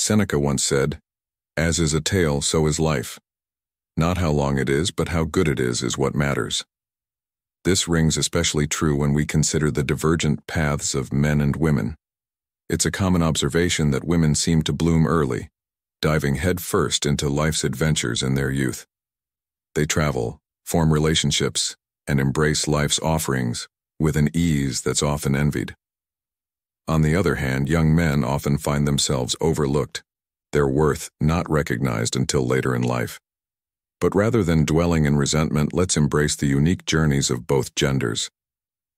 Seneca once said, "As is a tale, so is life. Not how long it is, but how good it is what matters." This rings especially true when we consider the divergent paths of men and women. It's a common observation that women seem to bloom early, diving headfirst into life's adventures in their youth. They travel, form relationships, and embrace life's offerings with an ease that's often envied. On the other hand, young men often find themselves overlooked, their worth not recognized until later in life. But rather than dwelling in resentment, let's embrace the unique journeys of both genders.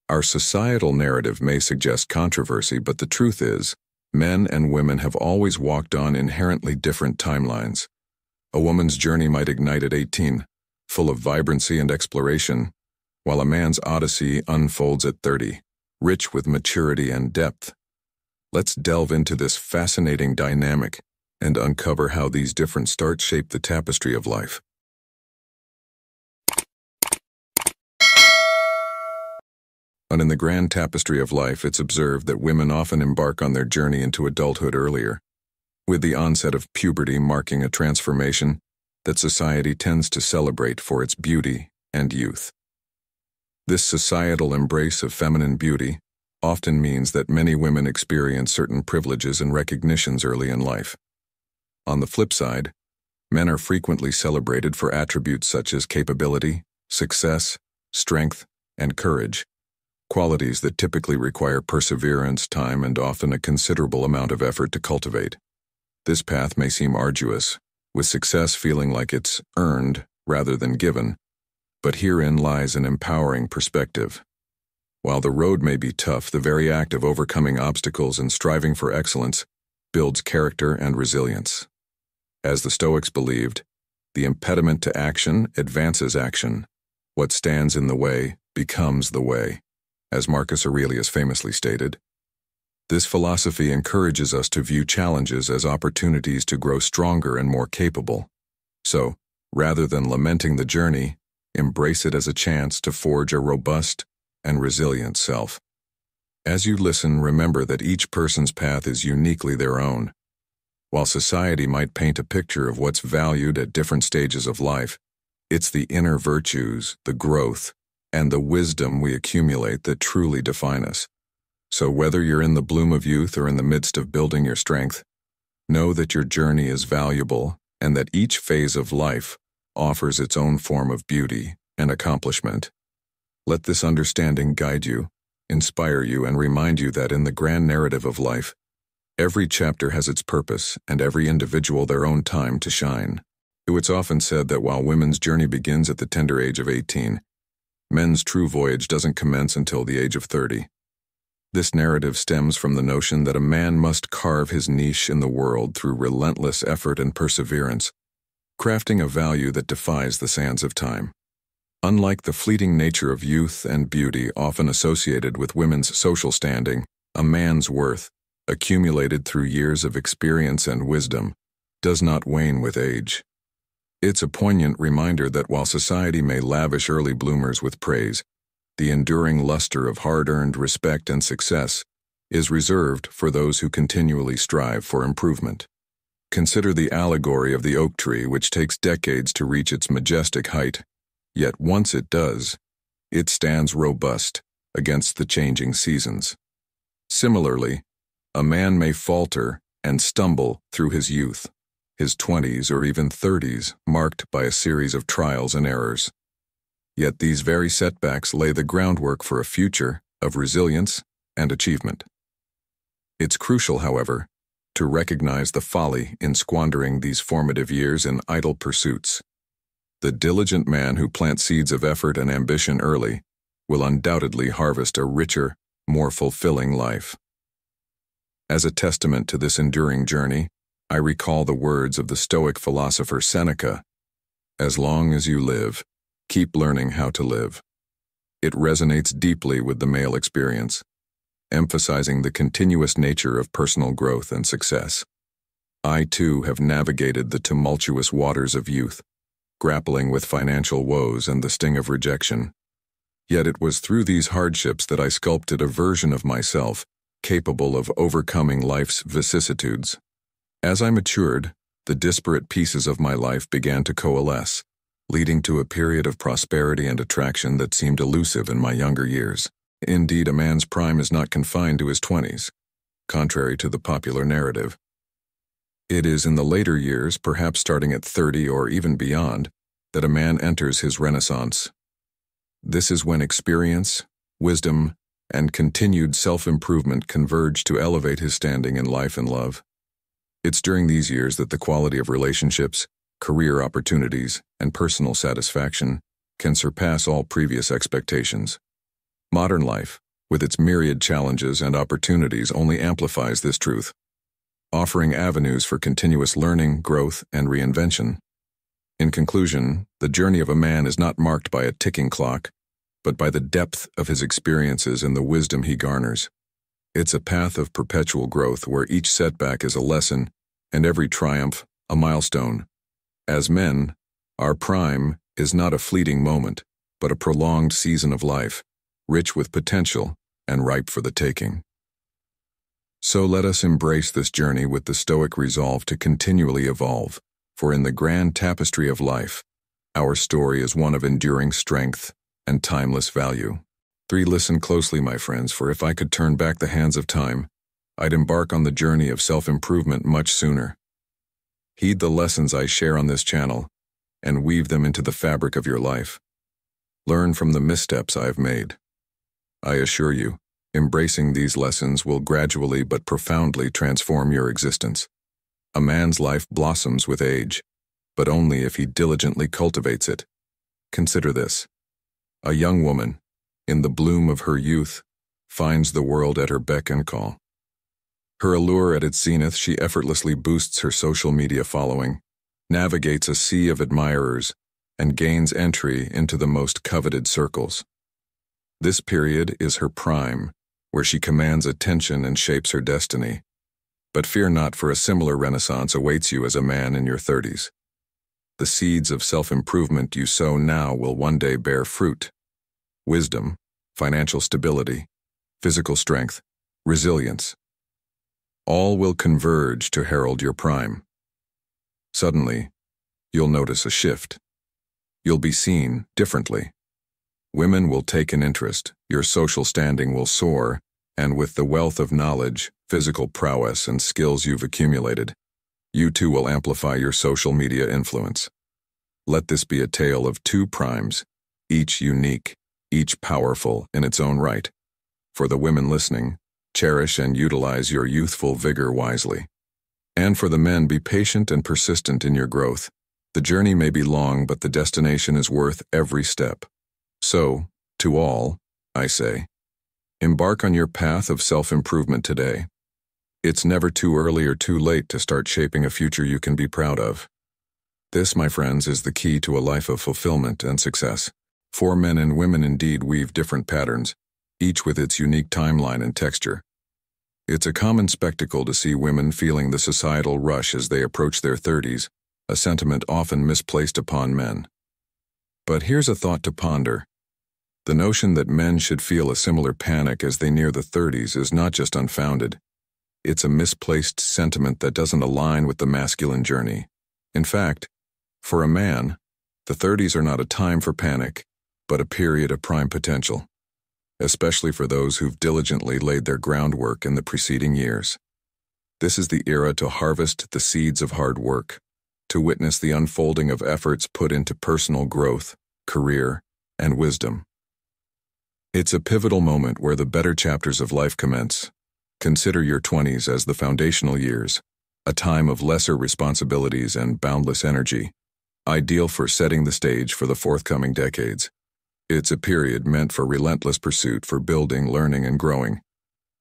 Our societal narrative may suggest controversy, but the truth is, men and women have always walked on inherently different timelines. A woman's journey might ignite at 18, full of vibrancy and exploration, while a man's odyssey unfolds at 30, rich with maturity and depth. Let's delve into this fascinating dynamic and uncover how these different starts shape the tapestry of life. And in the grand tapestry of life, it's observed that women often embark on their journey into adulthood earlier, with the onset of puberty marking a transformation that society tends to celebrate for its beauty and youth. This societal embrace of feminine beauty often means that many women experience certain privileges and recognitions early in life. On the flip side, men are frequently celebrated for attributes such as capability, success, strength, and courage, qualities that typically require perseverance, time, and often a considerable amount of effort to cultivate. This path may seem arduous, with success feeling like it's earned rather than given, but herein lies an empowering perspective. While the road may be tough, the very act of overcoming obstacles and striving for excellence builds character and resilience. As the Stoics believed, the impediment to action advances action. What stands in the way becomes the way, as Marcus Aurelius famously stated. This philosophy encourages us to view challenges as opportunities to grow stronger and more capable. So, rather than lamenting the journey, embrace it as a chance to forge a robust and resilient self. As you listen, remember that each person's path is uniquely their own. While society might paint a picture of what's valued at different stages of life, it's the inner virtues, the growth, and the wisdom we accumulate that truly define us. So whether you're in the bloom of youth or in the midst of building your strength, know that your journey is valuable and that each phase of life offers its own form of beauty and accomplishment. Let this understanding guide you, inspire you, and remind you that in the grand narrative of life, every chapter has its purpose and every individual their own time to shine. It's often said that while women's journey begins at the tender age of 18, men's true voyage doesn't commence until the age of 30. This narrative stems from the notion that a man must carve his niche in the world through relentless effort and perseverance, crafting a value that defies the sands of time. Unlike the fleeting nature of youth and beauty often associated with women's social standing, a man's worth, accumulated through years of experience and wisdom, does not wane with age. It's a poignant reminder that while society may lavish early bloomers with praise, the enduring luster of hard-earned respect and success is reserved for those who continually strive for improvement. Consider the allegory of the oak tree, which takes decades to reach its majestic height, yet once it does, it stands robust against the changing seasons. Similarly, a man may falter and stumble through his youth, his 20s or even 30s, marked by a series of trials and errors. Yet these very setbacks lay the groundwork for a future of resilience and achievement. It's crucial, however, to recognize the folly in squandering these formative years in idle pursuits. The diligent man who plants seeds of effort and ambition early will undoubtedly harvest a richer, more fulfilling life. As a testament to this enduring journey, I recall the words of the Stoic philosopher Seneca, "As long as you live, keep learning how to live." It resonates deeply with the male experience, emphasizing the continuous nature of personal growth and success. I, too, have navigated the tumultuous waters of youth, grappling with financial woes and the sting of rejection. Yet it was through these hardships that I sculpted a version of myself capable of overcoming life's vicissitudes. As I matured, the disparate pieces of my life began to coalesce, leading to a period of prosperity and attraction that seemed elusive in my younger years. Indeed, a man's prime is not confined to his 20s, contrary to the popular narrative. It is in the later years, perhaps starting at 30 or even beyond, that a man enters his renaissance. This is when experience, wisdom, and continued self-improvement converge to elevate his standing in life and love. It's during these years that the quality of relationships, career opportunities, and personal satisfaction can surpass all previous expectations. Modern life, with its myriad challenges and opportunities, only amplifies this truth, offering avenues for continuous learning, growth, and reinvention. In conclusion, the journey of a man is not marked by a ticking clock, but by the depth of his experiences and the wisdom he garners. It's a path of perpetual growth where each setback is a lesson and every triumph a milestone. As men, our prime is not a fleeting moment, but a prolonged season of life, rich with potential and ripe for the taking. So let us embrace this journey with the Stoic resolve to continually evolve, for in the grand tapestry of life, our story is one of enduring strength and timeless value. 3. Listen closely, my friends, for if I could turn back the hands of time, I'd embark on the journey of self-improvement much sooner. Heed the lessons I share on this channel and weave them into the fabric of your life. Learn from the missteps I have made. I assure you, embracing these lessons will gradually but profoundly transform your existence. A man's life blossoms with age, but only if he diligently cultivates it. Consider this. A young woman, in the bloom of her youth, finds the world at her beck and call. Her allure at its zenith, she effortlessly boosts her social media following, navigates a sea of admirers, and gains entry into the most coveted circles. This period is her prime, where she commands attention and shapes her destiny. But fear not, for a similar renaissance awaits you as a man in your 30s. The seeds of self-improvement you sow now will one day bear fruit. Wisdom, financial stability, physical strength, resilience. All will converge to herald your prime. Suddenly, you'll notice a shift. You'll be seen differently. Women will take an interest, your social standing will soar, and with the wealth of knowledge, physical prowess, and skills you've accumulated, you too will amplify your social media influence. Let this be a tale of 2 primes, each unique, each powerful in its own right. For the women listening, cherish and utilize your youthful vigor wisely. And for the men, be patient and persistent in your growth. The journey may be long, but the destination is worth every step. So, to all, I say, embark on your path of self-improvement today. It's never too early or too late to start shaping a future you can be proud of. This, my friends, is the key to a life of fulfillment and success. For men and women indeed weave different patterns, each with its unique timeline and texture. It's a common spectacle to see women feeling the societal rush as they approach their 30s, a sentiment often misplaced upon men. But here's a thought to ponder. The notion that men should feel a similar panic as they near the 30s is not just unfounded. It's a misplaced sentiment that doesn't align with the masculine journey. In fact, for a man, the 30s are not a time for panic, but a period of prime potential, especially for those who've diligently laid their groundwork in the preceding years. This is the era to harvest the seeds of hard work, to witness the unfolding of efforts put into personal growth, career, and wisdom. It's a pivotal moment where the better chapters of life commence. Consider your 20s as the foundational years, a time of lesser responsibilities and boundless energy, ideal for setting the stage for the forthcoming decades. It's a period meant for relentless pursuit, for building, learning, and growing,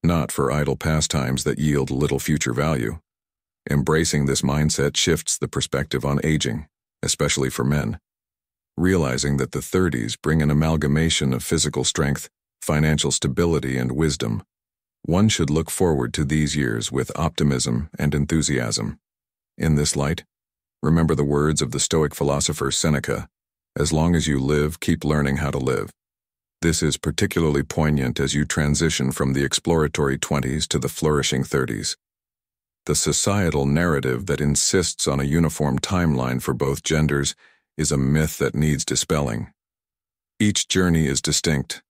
not for idle pastimes that yield little future value. Embracing this mindset shifts the perspective on aging, especially for men. Realizing that the 30s bring an amalgamation of physical strength, financial stability, and wisdom, one should look forward to these years with optimism and enthusiasm. In this light, remember the words of the Stoic philosopher Seneca, "As long as you live, keep learning how to live." This is particularly poignant as you transition from the exploratory 20s to the flourishing 30s. The societal narrative that insists on a uniform timeline for both genders is a myth that needs dispelling. Each journey is distinct,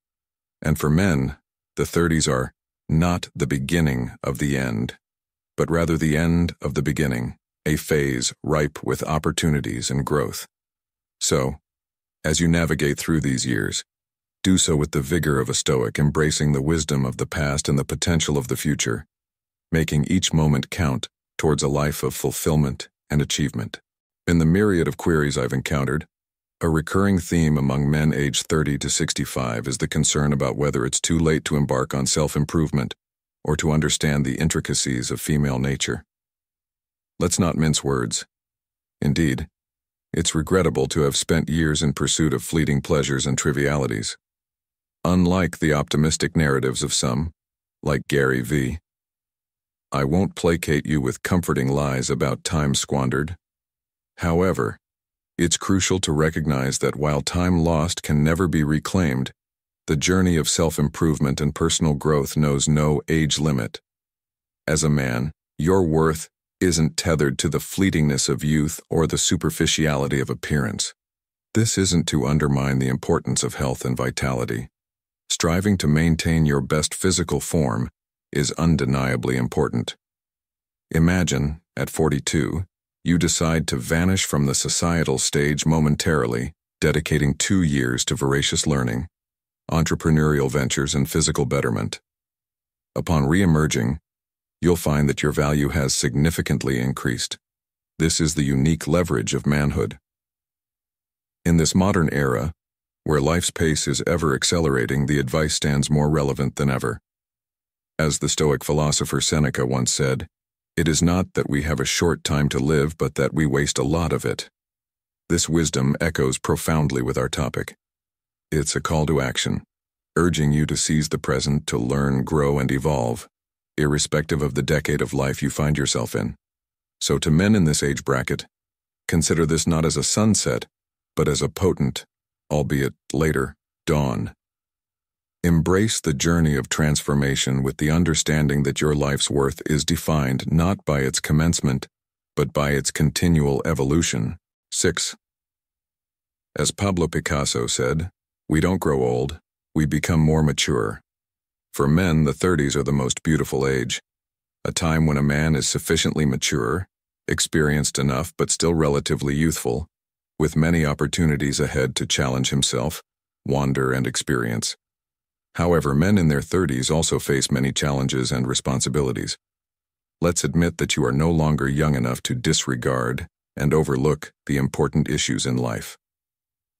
and for men, the 30s are not the beginning of the end, but rather the end of the beginning, a phase ripe with opportunities and growth. So, as you navigate through these years, do so with the vigor of a Stoic, embracing the wisdom of the past and the potential of the future, making each moment count towards a life of fulfillment and achievement. In the myriad of queries I've encountered, a recurring theme among men aged 30 to 65 is the concern about whether it's too late to embark on self-improvement or to understand the intricacies of female nature. Let's not mince words. Indeed, it's regrettable to have spent years in pursuit of fleeting pleasures and trivialities. Unlike the optimistic narratives of some, like Gary V., I won't placate you with comforting lies about time squandered. However, it's crucial to recognize that while time lost can never be reclaimed, the journey of self-improvement and personal growth knows no age limit. As a man, your worth isn't tethered to the fleetingness of youth or the superficiality of appearance. This isn't to undermine the importance of health and vitality. Striving to maintain your best physical form is undeniably important. Imagine, at 42, you decide to vanish from the societal stage momentarily, dedicating 2 years to voracious learning, entrepreneurial ventures, and physical betterment. Upon re-emerging, you'll find that your value has significantly increased. This is the unique leverage of manhood. In this modern era, where life's pace is ever accelerating, the advice stands more relevant than ever. As the Stoic philosopher Seneca once said, "It is not that we have a short time to live, but that we waste a lot of it." This wisdom echoes profoundly with our topic. It's a call to action, urging you to seize the present, to learn, grow, and evolve, irrespective of the decade of life you find yourself in. So to men in this age bracket, consider this not as a sunset, but as a potent, albeit later, dawn. Embrace the journey of transformation with the understanding that your life's worth is defined not by its commencement, but by its continual evolution. 6. As Pablo Picasso said, "We don't grow old, we become more mature." For men, the 30s are the most beautiful age, a time when a man is sufficiently mature, experienced enough but still relatively youthful, with many opportunities ahead to challenge himself, wander, and experience. However, men in their 30s also face many challenges and responsibilities. Let's admit that you are no longer young enough to disregard and overlook the important issues in life.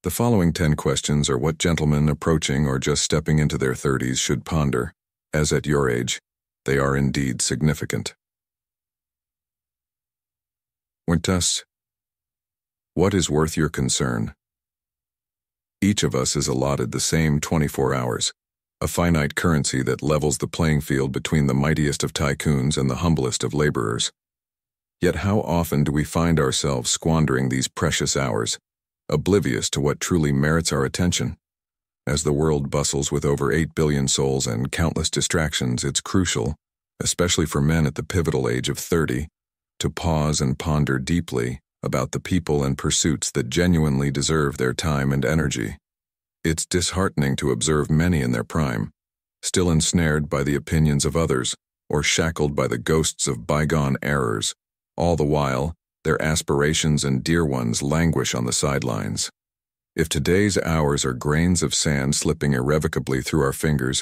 The following 10 questions are what gentlemen approaching or just stepping into their 30s should ponder, as at your age, they are indeed significant. Quintus, what is worth your concern? Each of us is allotted the same 24 hours, a finite currency that levels the playing field between the mightiest of tycoons and the humblest of laborers. Yet how often do we find ourselves squandering these precious hours, oblivious to what truly merits our attention? As the world bustles with over 8 billion souls and countless distractions, it's crucial, especially for men at the pivotal age of 30, to pause and ponder deeply about the people and pursuits that genuinely deserve their time and energy. It's disheartening to observe many in their prime, still ensnared by the opinions of others or shackled by the ghosts of bygone errors. All the while, their aspirations and dear ones languish on the sidelines. If today's hours are grains of sand slipping irrevocably through our fingers,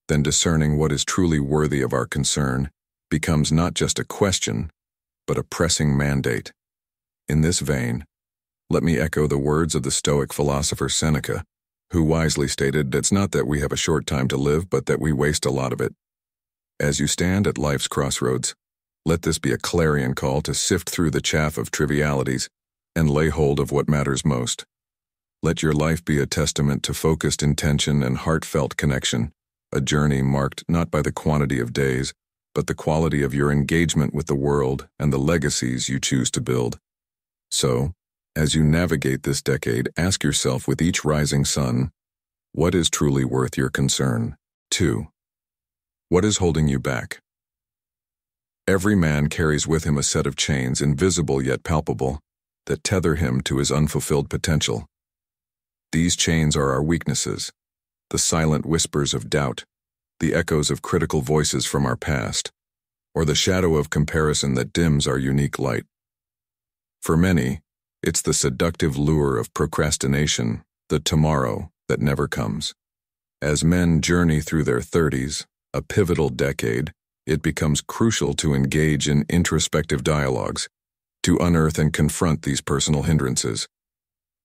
then discerning what is truly worthy of our concern becomes not just a question, but a pressing mandate. In this vein, let me echo the words of the Stoic philosopher Seneca, who wisely stated, "It's not that we have a short time to live, but that we waste a lot of it." As you stand at life's crossroads, let this be a clarion call to sift through the chaff of trivialities and lay hold of what matters most. Let your life be a testament to focused intention and heartfelt connection, a journey marked not by the quantity of days, but the quality of your engagement with the world and the legacies you choose to build. So, as you navigate this decade, ask yourself with each rising sun, what is truly worth your concern? 2. What is holding you back? Every man carries with him a set of chains, invisible yet palpable, that tether him to his unfulfilled potential. These chains are our weaknesses, the silent whispers of doubt, the echoes of critical voices from our past, or the shadow of comparison that dims our unique light. For many, it's the seductive lure of procrastination, the tomorrow that never comes. As men journey through their 30s, a pivotal decade, it becomes crucial to engage in introspective dialogues, to unearth and confront these personal hindrances.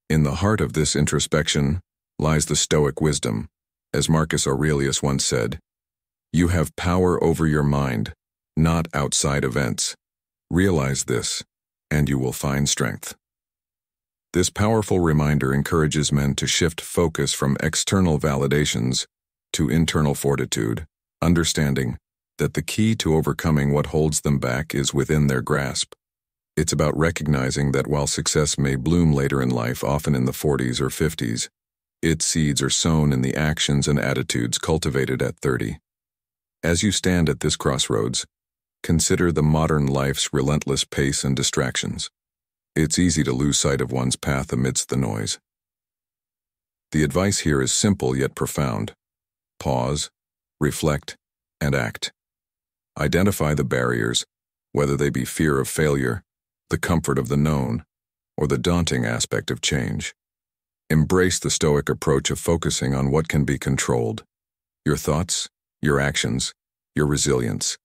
In the heart of this introspection lies the Stoic wisdom. As Marcus Aurelius once said, "You have power over your mind, not outside events. Realize this, and you will find strength." This powerful reminder encourages men to shift focus from external validations to internal fortitude, understanding that the key to overcoming what holds them back is within their grasp. It's about recognizing that while success may bloom later in life, often in the 40s or 50s, its seeds are sown in the actions and attitudes cultivated at 30. As you stand at this crossroads, consider the modern life's relentless pace and distractions. It's easy to lose sight of one's path amidst the noise. The advice here is simple yet profound. Pause, reflect, and act. Identify the barriers, whether they be fear of failure, the comfort of the known, or the daunting aspect of change. Embrace the Stoic approach of focusing on what can be controlled: your thoughts, your actions, your resilience.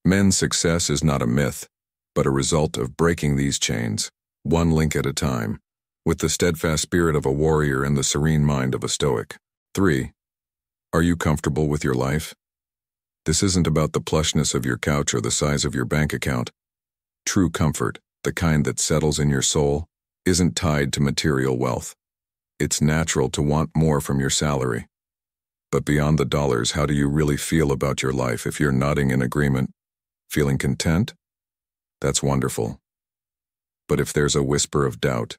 Men's success is not a myth, but a result of breaking these chains, one link at a time, with the steadfast spirit of a warrior and the serene mind of a Stoic. 3. Are you comfortable with your life? This isn't about the plushness of your couch or the size of your bank account. True comfort, the kind that settles in your soul, isn't tied to material wealth. It's natural to want more from your salary. But beyond the dollars, how do you really feel about your life? If you're nodding in agreement, feeling content, that's wonderful. But if there's a whisper of doubt,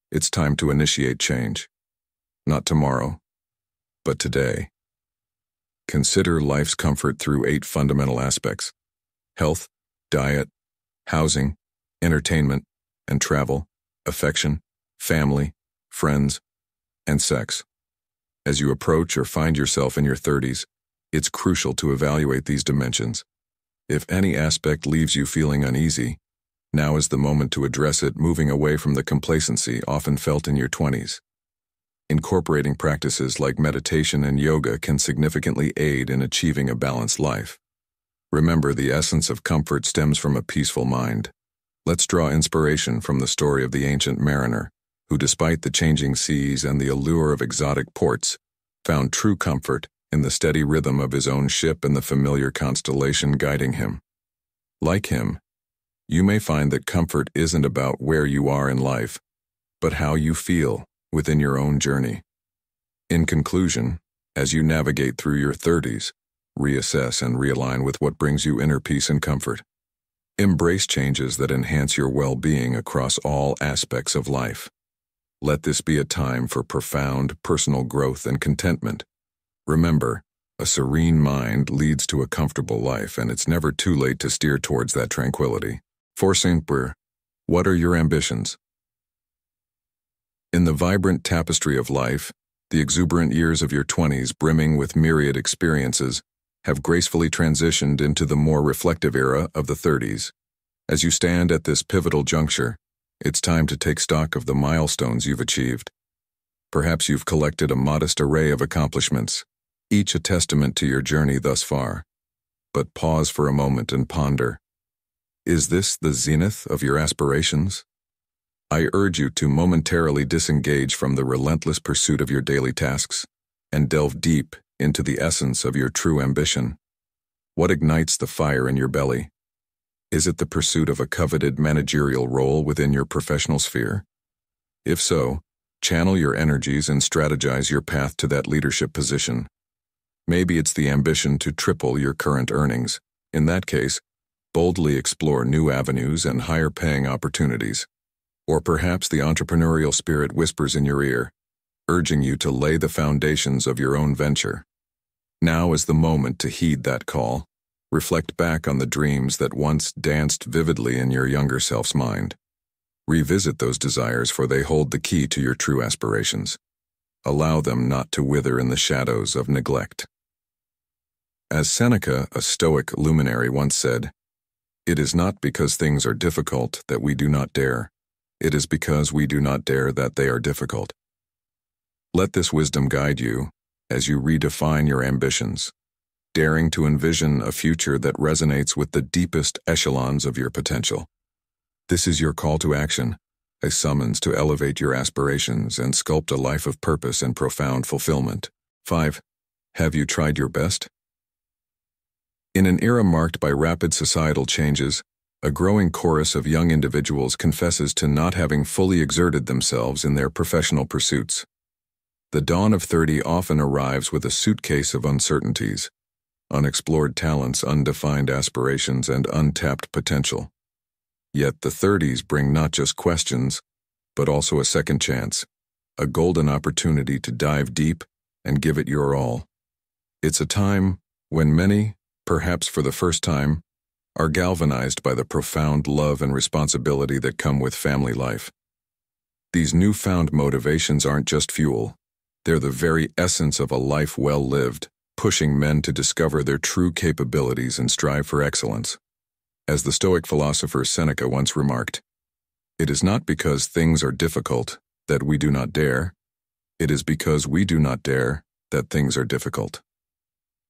it's time to initiate change. Not tomorrow, but today. Consider life's comfort through 8 fundamental aspects: health, diet, housing, entertainment and travel, affection, family, friends, and sex. As you approach or find yourself in your 30s, it's crucial to evaluate these dimensions. If any aspect leaves you feeling uneasy, now is the moment to address it, moving away from the complacency often felt in your 20s. Incorporating practices like meditation and yoga can significantly aid in achieving a balanced life. Remember, the essence of comfort stems from a peaceful mind. Let's draw inspiration from the story of the ancient mariner, who, despite the changing seas and the allure of exotic ports, found true comfort in the steady rhythm of his own ship and the familiar constellation guiding him. Like him, you may find that comfort isn't about where you are in life, but how you feel within your own journey. In conclusion, as you navigate through your 30s, reassess and realign with what brings you inner peace and comfort. Embrace changes that enhance your well-being across all aspects of life. Let this be a time for profound personal growth and contentment. Remember, a serene mind leads to a comfortable life, and it's never too late to steer towards that tranquility. For Saint-Pierre, what are your ambitions? In the vibrant tapestry of life, the exuberant years of your 20s, brimming with myriad experiences, have gracefully transitioned into the more reflective era of the 30s. As you stand at this pivotal juncture, it's time to take stock of the milestones you've achieved. Perhaps you've collected a modest array of accomplishments, each a testament to your journey thus far. But pause for a moment and ponder. Is this the zenith of your aspirations? I urge you to momentarily disengage from the relentless pursuit of your daily tasks and delve deep into the essence of your true ambition. What ignites the fire in your belly? Is it the pursuit of a coveted managerial role within your professional sphere? If so, channel your energies and strategize your path to that leadership position. Maybe it's the ambition to triple your current earnings. In that case, boldly explore new avenues and higher-paying opportunities. Or perhaps the entrepreneurial spirit whispers in your ear, urging you to lay the foundations of your own venture. Now is the moment to heed that call. Reflect back on the dreams that once danced vividly in your younger self's mind. Revisit those desires, for they hold the key to your true aspirations. Allow them not to wither in the shadows of neglect. As Seneca, a Stoic luminary, once said, "It is not because things are difficult that we do not dare. It is because we do not dare that they are difficult." Let this wisdom guide you as you redefine your ambitions, daring to envision a future that resonates with the deepest echelons of your potential. This is your call to action, a summons to elevate your aspirations and sculpt a life of purpose and profound fulfillment. 5. Have you tried your best? In an era marked by rapid societal changes, a growing chorus of young individuals confesses to not having fully exerted themselves in their professional pursuits. The dawn of 30 often arrives with a suitcase of uncertainties, unexplored talents, undefined aspirations, and untapped potential. Yet the 30s bring not just questions, but also a second chance, a golden opportunity to dive deep and give it your all. It's a time when many, perhaps for the first time, are galvanized by the profound love and responsibility that come with family life. These newfound motivations aren't just fuel, they're the very essence of a life well lived, pushing men to discover their true capabilities and strive for excellence. As the Stoic philosopher Seneca once remarked, "It is not because things are difficult that we do not dare, it is because we do not dare that things are difficult."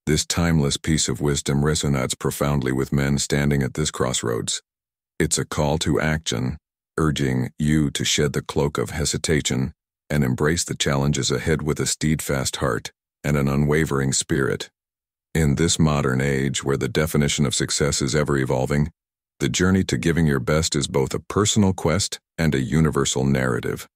This timeless piece of wisdom resonates profoundly with men standing at this crossroads. It's a call to action, urging you to shed the cloak of hesitation and embrace the challenges ahead with a steadfast heart and an unwavering spirit. In this modern age where the definition of success is ever evolving, the journey to giving your best is both a personal quest and a universal narrative.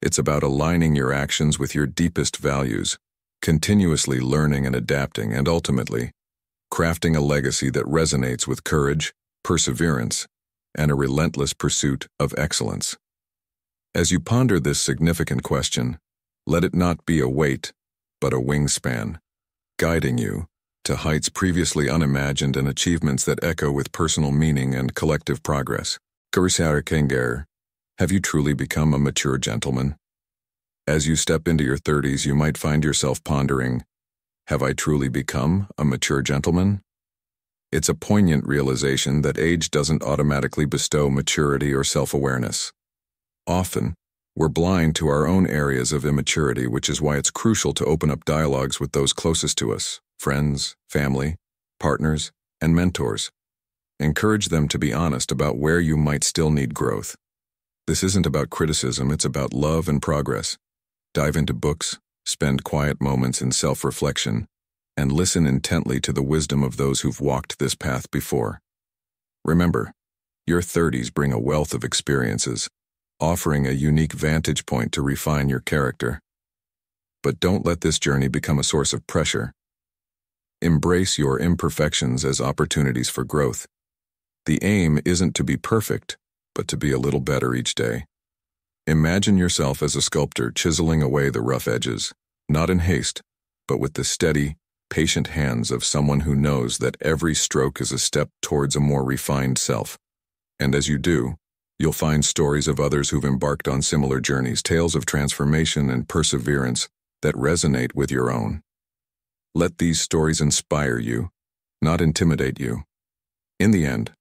It's about aligning your actions with your deepest values, continuously learning and adapting, and ultimately, crafting a legacy that resonates with courage, perseverance, and a relentless pursuit of excellence. As you ponder this significant question, let it not be a weight, but a wingspan, guiding you to heights previously unimagined and achievements that echo with personal meaning and collective progress. Karisara Kenger, have you truly become a mature gentleman? As you step into your 30s, you might find yourself pondering, have I truly become a mature gentleman? It's a poignant realization that age doesn't automatically bestow maturity or self-awareness. Often, we're blind to our own areas of immaturity, which is why it's crucial to open up dialogues with those closest to us, friends, family, partners, and mentors. Encourage them to be honest about where you might still need growth. This isn't about criticism, it's about love and progress. Dive into books, spend quiet moments in self-reflection, and listen intently to the wisdom of those who've walked this path before. Remember, your 30s bring a wealth of experiences, offering a unique vantage point to refine your character. But don't let this journey become a source of pressure. Embrace your imperfections as opportunities for growth. The aim isn't to be perfect, but to be a little better each day. Imagine yourself as a sculptor chiseling away the rough edges, not in haste, but with the steady, patient hands of someone who knows that every stroke is a step towards a more refined self. And as you do, you'll find stories of others who've embarked on similar journeys, tales of transformation and perseverance that resonate with your own. Let these stories inspire you, not intimidate you. In the end,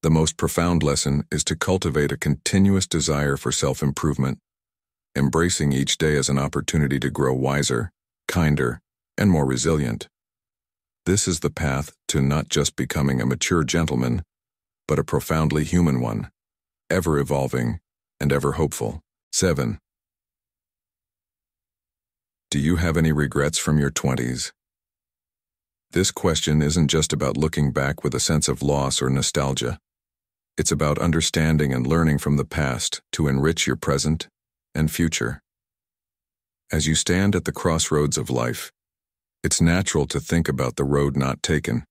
the most profound lesson is to cultivate a continuous desire for self-improvement, embracing each day as an opportunity to grow wiser, kinder, and more resilient. This is the path to not just becoming a mature gentleman, but a profoundly human one, ever evolving and ever hopeful. 7. Do you have any regrets from your 20s? This question isn't just about looking back with a sense of loss or nostalgia. It's about understanding and learning from the past to enrich your present and future. As you stand at the crossroads of life, it's natural to think about the road not taken.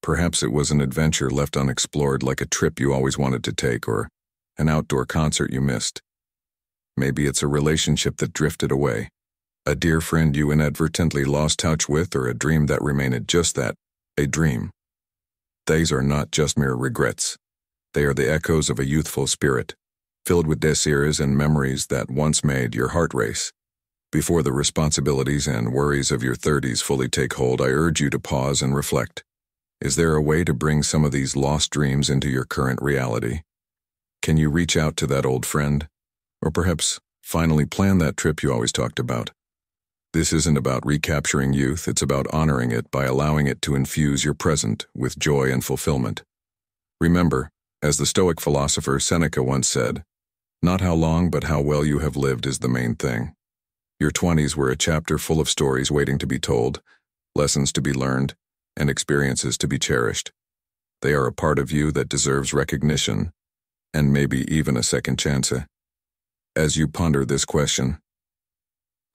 Perhaps it was an adventure left unexplored, like a trip you always wanted to take, or an outdoor concert you missed. Maybe it's a relationship that drifted away, a dear friend you inadvertently lost touch with, or a dream that remained just that, a dream. These are not just mere regrets. They are the echoes of a youthful spirit, filled with desires and memories that once made your heart race. Before the responsibilities and worries of your 30s fully take hold, I urge you to pause and reflect. Is there a way to bring some of these lost dreams into your current reality? Can you reach out to that old friend? Or perhaps finally plan that trip you always talked about? This isn't about recapturing youth, it's about honoring it by allowing it to infuse your present with joy and fulfillment. Remember, as the Stoic philosopher Seneca once said, not how long but how well you have lived is the main thing. Your 20s were a chapter full of stories waiting to be told, lessons to be learned, and experiences to be cherished. They are a part of you that deserves recognition, and maybe even a second chance. As you ponder this question,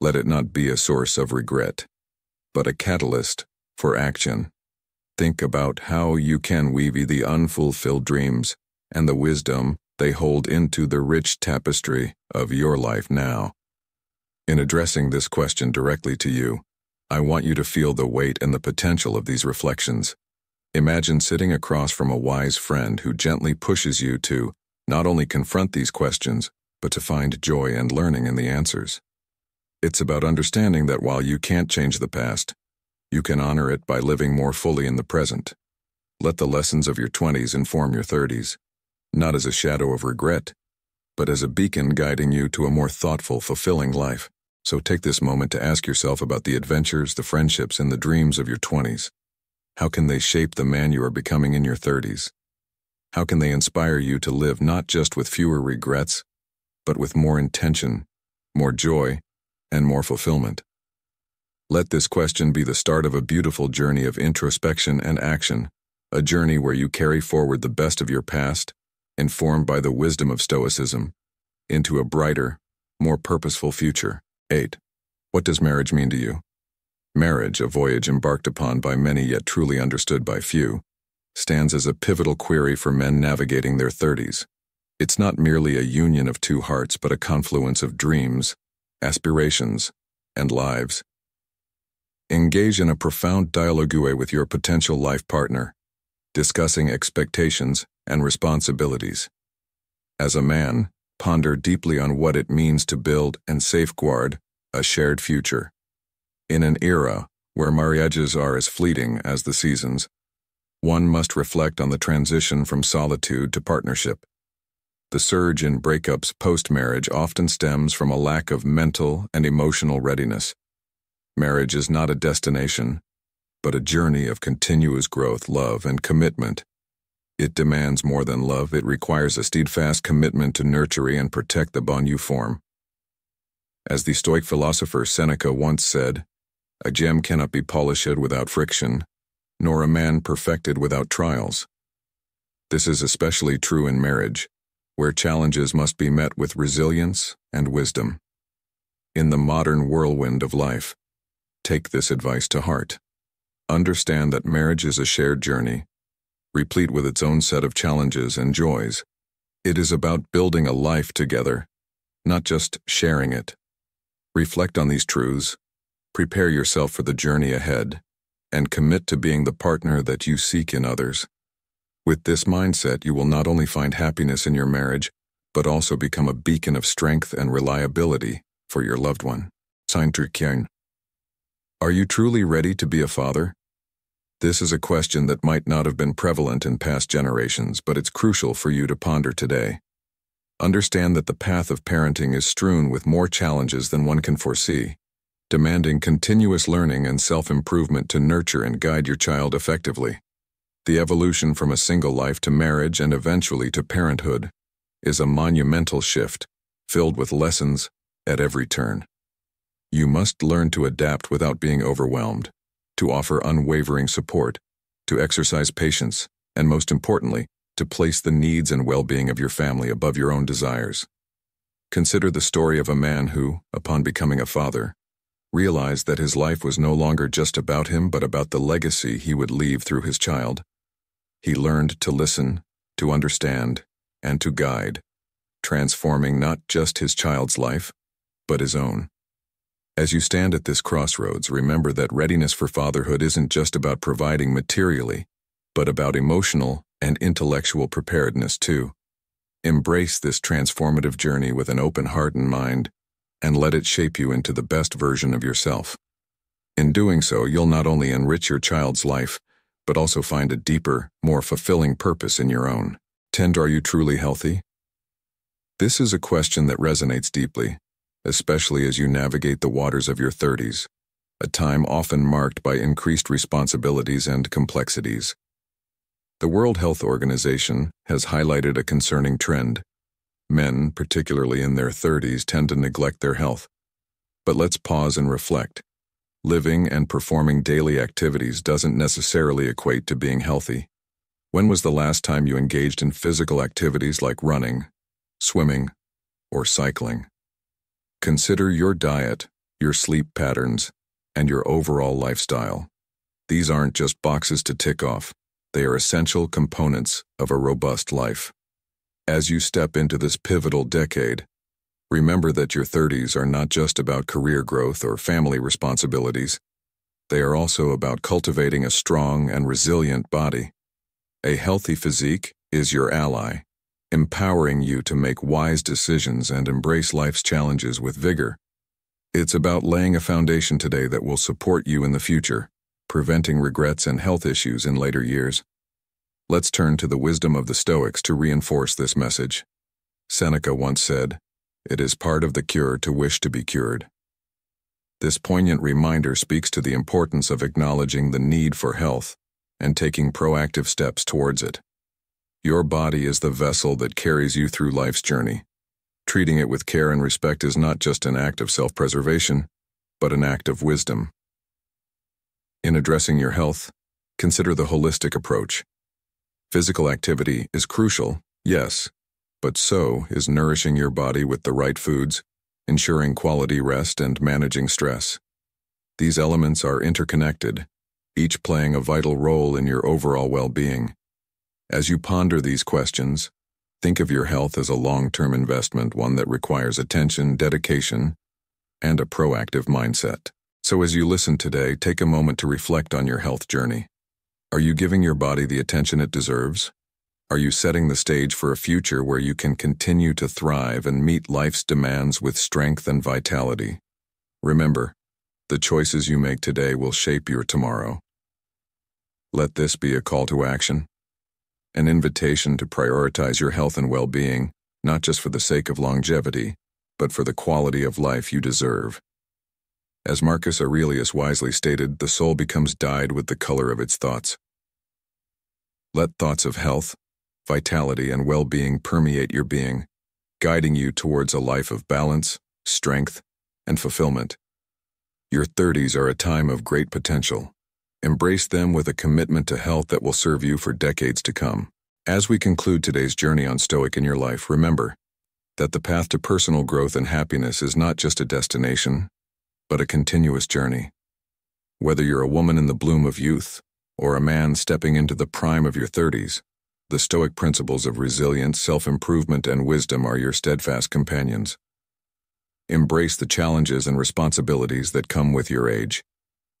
let it not be a source of regret, but a catalyst for action. Think about how you can weave the unfulfilled dreams and the wisdom they hold into the rich tapestry of your life now. In addressing this question directly to you, I want you to feel the weight and the potential of these reflections. Imagine sitting across from a wise friend who gently pushes you to not only confront these questions, but to find joy and learning in the answers. It's about understanding that while you can't change the past, you can honor it by living more fully in the present. Let the lessons of your 20s inform your 30s, not as a shadow of regret, but as a beacon guiding you to a more thoughtful, fulfilling life. So take this moment to ask yourself about the adventures, the friendships, and the dreams of your 20s. How can they shape the man you are becoming in your 30s? How can they inspire you to live not just with fewer regrets, but with more intention, more joy, and more fulfillment? Let this question be the start of a beautiful journey of introspection and action, a journey where you carry forward the best of your past, informed by the wisdom of Stoicism, into a brighter, more purposeful future. 8. What does marriage mean to you? Marriage, a voyage embarked upon by many yet truly understood by few, stands as a pivotal query for men navigating their 30s. It's not merely a union of two hearts, but a confluence of dreams, aspirations, and lives. Engage in a profound dialogue with your potential life partner, discussing expectations and responsibilities. As a man, ponder deeply on what it means to build and safeguard a shared future. In an era where marriages are as fleeting as the seasons, one must reflect on the transition from solitude to partnership. The surge in breakups post-marriage often stems from a lack of mental and emotional readiness. Marriage is not a destination, but a journey of continuous growth, love, and commitment. It demands more than love. It requires a steadfast commitment to nurture and protect the bond you form. As the Stoic philosopher Seneca once said, a gem cannot be polished without friction, nor a man perfected without trials. This is especially true in marriage, where challenges must be met with resilience and wisdom. In the modern whirlwind of life, take this advice to heart. Understand that marriage is a shared journey, replete with its own set of challenges and joys. It is about building a life together, not just sharing it. Reflect on these truths, prepare yourself for the journey ahead, and commit to being the partner that you seek in others. With this mindset, you will not only find happiness in your marriage, but also become a beacon of strength and reliability for your loved one. Are you truly ready to be a father? This is a question that might not have been prevalent in past generations, but it's crucial for you to ponder today. Understand that the path of parenting is strewn with more challenges than one can foresee, demanding continuous learning and self-improvement to nurture and guide your child effectively. The evolution from a single life to marriage and eventually to parenthood is a monumental shift, filled with lessons at every turn. You must learn to adapt without being overwhelmed, to offer unwavering support, to exercise patience, and most importantly, to place the needs and well-being of your family above your own desires. Consider the story of a man who, upon becoming a father, realized that his life was no longer just about him but about the legacy he would leave through his child. He learned to listen, to understand, and to guide, transforming not just his child's life, but his own. As you stand at this crossroads, remember that readiness for fatherhood isn't just about providing materially, but about emotional and intellectual preparedness too. Embrace this transformative journey with an open heart and mind, and let it shape you into the best version of yourself. In doing so, you'll not only enrich your child's life, but also find a deeper, more fulfilling purpose in your own. 10. Are you truly healthy? This is a question that resonates deeply, especially as you navigate the waters of your 30s, a time often marked by increased responsibilities and complexities. The World Health Organization has highlighted a concerning trend. Men, particularly in their 30s, tend to neglect their health. But let's pause and reflect. Living and performing daily activities doesn't necessarily equate to being healthy. When was the last time you engaged in physical activities like running, swimming, or cycling? Consider your diet, your sleep patterns, and your overall lifestyle. These aren't just boxes to tick off. They are essential components of a robust life. As you step into this pivotal decade, remember that your 30s are not just about career growth or family responsibilities. They are also about cultivating a strong and resilient body. A healthy physique is your ally, empowering you to make wise decisions and embrace life's challenges with vigor. It's about laying a foundation today that will support you in the future, preventing regrets and health issues in later years. Let's turn to the wisdom of the Stoics to reinforce this message. Seneca once said, "It is part of the cure to wish to be cured." This poignant reminder speaks to the importance of acknowledging the need for health and taking proactive steps towards it. Your body is the vessel that carries you through life's journey. Treating it with care and respect is not just an act of self-preservation, but an act of wisdom. In addressing your health, consider the holistic approach. Physical activity is crucial, yes, but so is nourishing your body with the right foods, ensuring quality rest, and managing stress. These elements are interconnected, each playing a vital role in your overall well-being. As you ponder these questions, think of your health as a long-term investment, one that requires attention, dedication, and a proactive mindset. So as you listen today, take a moment to reflect on your health journey. Are you giving your body the attention it deserves? Are you setting the stage for a future where you can continue to thrive and meet life's demands with strength and vitality? Remember, the choices you make today will shape your tomorrow. Let this be a call to action, an invitation to prioritize your health and well-being, not just for the sake of longevity, but for the quality of life you deserve. As Marcus Aurelius wisely stated, the soul becomes dyed with the color of its thoughts. Let thoughts of health, vitality, and well-being permeate your being, guiding you towards a life of balance, strength, and fulfillment. Your 30s are a time of great potential. Embrace them with a commitment to health that will serve you for decades to come. As we conclude today's journey on Stoic in Your Life, remember that the path to personal growth and happiness is not just a destination, but a continuous journey. Whether you're a woman in the bloom of youth or a man stepping into the prime of your 30s, the Stoic principles of resilience, self-improvement, and wisdom are your steadfast companions. Embrace the challenges and responsibilities that come with your age,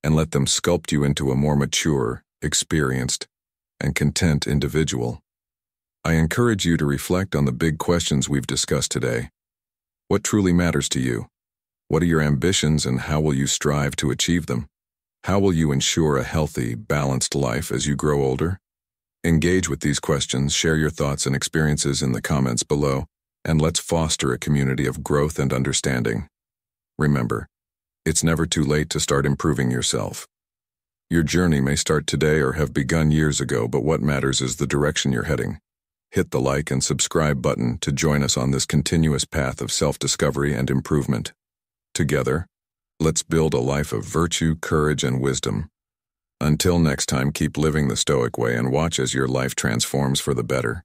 and let them sculpt you into a more mature, experienced, and content individual. I encourage you to reflect on the big questions we've discussed today. What truly matters to you? What are your ambitions, and how will you strive to achieve them? How will you ensure a healthy, balanced life as you grow older? Engage with these questions, share your thoughts and experiences in the comments below, and let's foster a community of growth and understanding. Remember, it's never too late to start improving yourself. Your journey may start today or have begun years ago, but what matters is the direction you're heading. Hit the like and subscribe button to join us on this continuous path of self-discovery and improvement. Together, let's build a life of virtue, courage, and wisdom. Until next time, keep living the Stoic way and watch as your life transforms for the better.